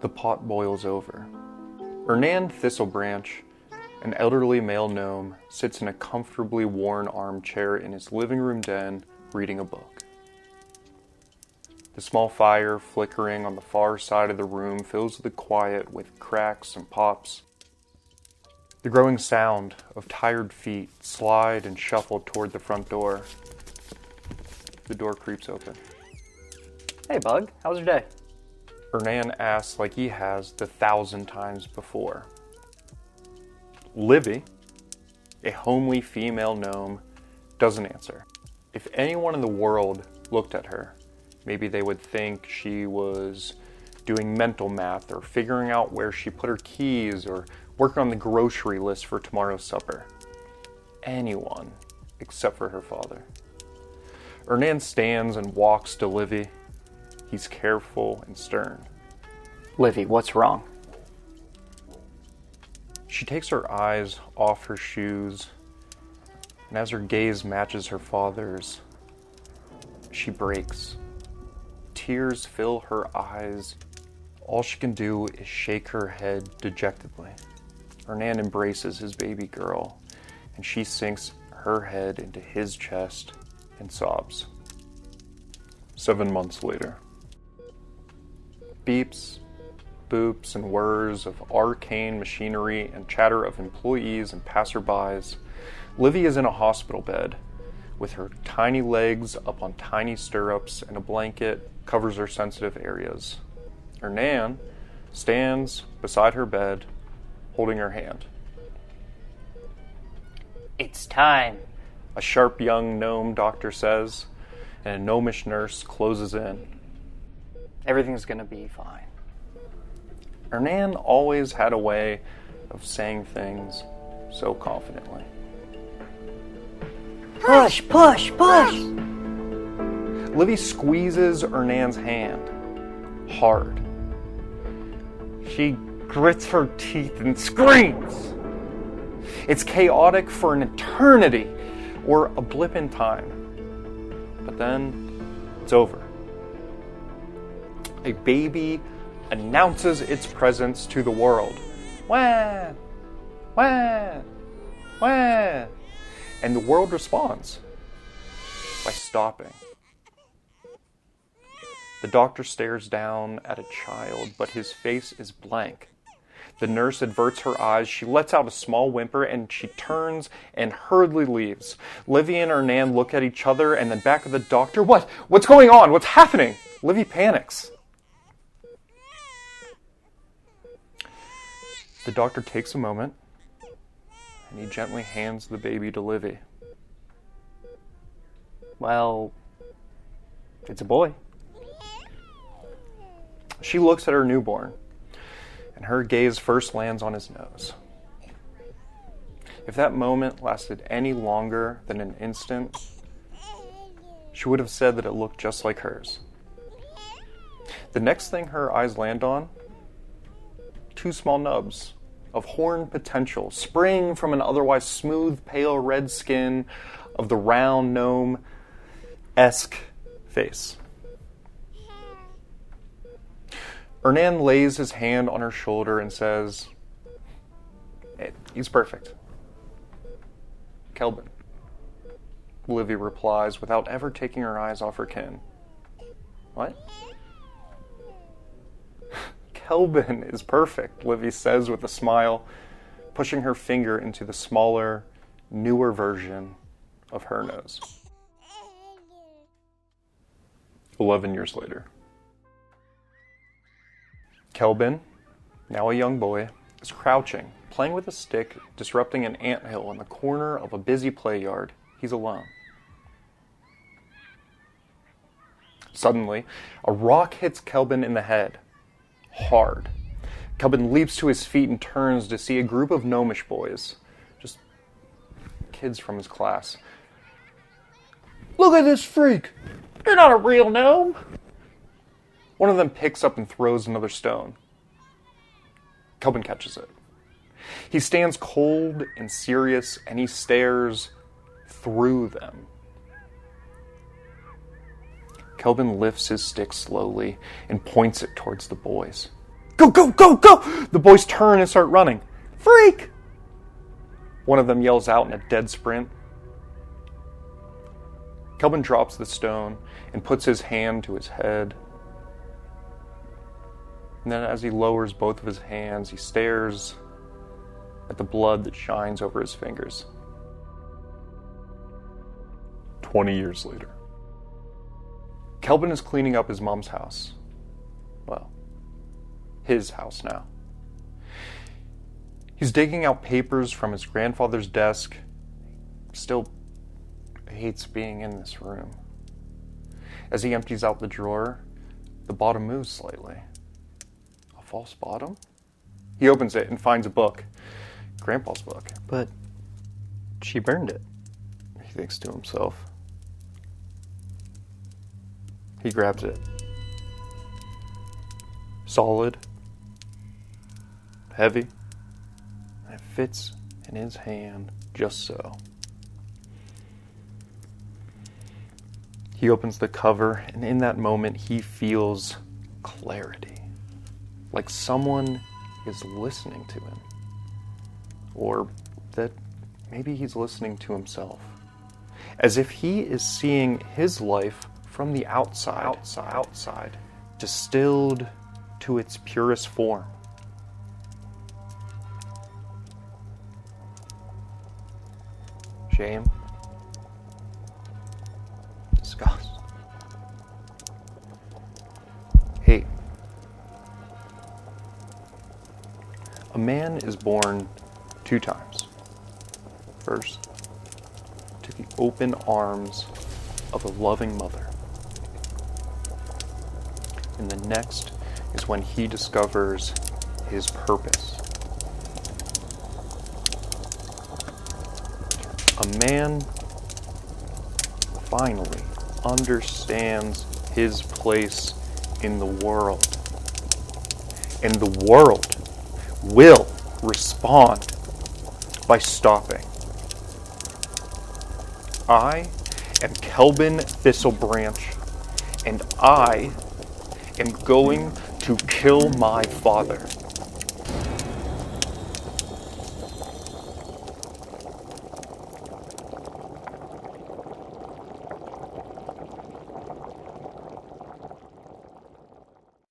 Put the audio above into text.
The pot boils over. Hernan Thistlebranch, an elderly male gnome, sits in a comfortably worn armchair in his living room den, reading a book. The small fire flickering on the far side of the room fills the quiet with cracks and pops. The growing sound of tired feet slide and shuffle toward the front door. The door creaks open. Hey, Bug. How was your day? Hernan asks like he has the 1,000 times before. Livy, a homely female gnome, doesn't answer. If anyone in the world looked at her, maybe they would think she was doing mental math or figuring out where she put her keys or working on the grocery list for tomorrow's supper. Anyone except for her father. Hernan stands and walks to Livy. He's careful and stern. Livy, what's wrong? She takes her eyes off her shoes, and as her gaze matches her father's, she breaks. Tears fill her eyes. All she can do is shake her head dejectedly. Hernan embraces his baby girl, and she sinks her head into his chest and sobs. 7 months later. Beeps, boops, and whirs of arcane machinery and chatter of employees and passerbys. Livy is in a hospital bed, with her tiny legs up on tiny stirrups, and a blanket covers her sensitive areas. Hernan stands beside her bed, holding her hand. It's time, A sharp young gnome doctor says, and a gnomish nurse closes in. Everything's gonna be fine. Hernan always had a way of saying things so confidently. Push, push, push! Livy squeezes Hernan's hand hard. She grits her teeth and screams. It's chaotic for an eternity or a blip in time. But then it's over. A baby announces its presence to the world. Wah! Wah! Wah! And the world responds by stopping. The doctor stares down at a child, but his face is blank. The nurse averts her eyes, she lets out a small whimper, and she turns and hurriedly leaves. Livy and Hernan look at each other and then back at the doctor. What's going on? What's happening? Livy panics. The doctor takes a moment, and he gently hands the baby to Livy. Well, it's a boy. She looks at her newborn, and her gaze first lands on his nose. If that moment lasted any longer than an instant, she would have said that it looked just like hers. The next thing her eyes land on, 2 small nubs of horned potential spring from an otherwise smooth, pale red skin of the round gnome-esque face. Hernan lays his hand on her shoulder and says, "Hey, he's perfect." Kelvin. Livy replies without ever taking her eyes off her kin. What? Kelvin is perfect, Livy says with a smile, pushing her finger into the smaller, newer version of her nose. 11 years later. Kelvin, now a young boy, is crouching, playing with a stick, disrupting an anthill in the corner of a busy play yard. He's alone. Suddenly, a rock hits Kelvin in the head. Hard. Kelvin leaps to his feet and turns to see a group of gnomish boys. Just kids from his class. "Look at this freak! You're not a real gnome!" One of them picks up and throws another stone. Kelvin catches it. He stands cold and serious, and he stares through them. Kelvin lifts his stick slowly and points it towards the boys. Go, go, go, go! The boys turn and start running. Freak! One of them yells out in a dead sprint. Kelvin drops the stone and puts his hand to his head. And then as he lowers both of his hands, he stares at the blood that shines over his fingers. 20 years later. Kelvin is cleaning up his mom's house. Well, his house now. He's digging out papers from his grandfather's desk. Still hates being in this room. As he empties out the drawer, the bottom moves slightly. A false bottom? He opens it and finds a book. Grandpa's book. But she burned it. He thinks to himself. He grabs it. Solid. Heavy. And it fits in his hand just so. He opens the cover, and in that moment he feels clarity. Like someone is listening to him. Or that maybe he's listening to himself. As if he is seeing his life from the outside, distilled to its purest form. Shame. Disgust. Hate. A man is born 2 times. First, to the open arms of a loving mother. And the next is when he discovers his purpose. A man finally understands his place in the world. And the world will respond by stopping. I am Kelvin Thistlebranch, and I am going to kill my father.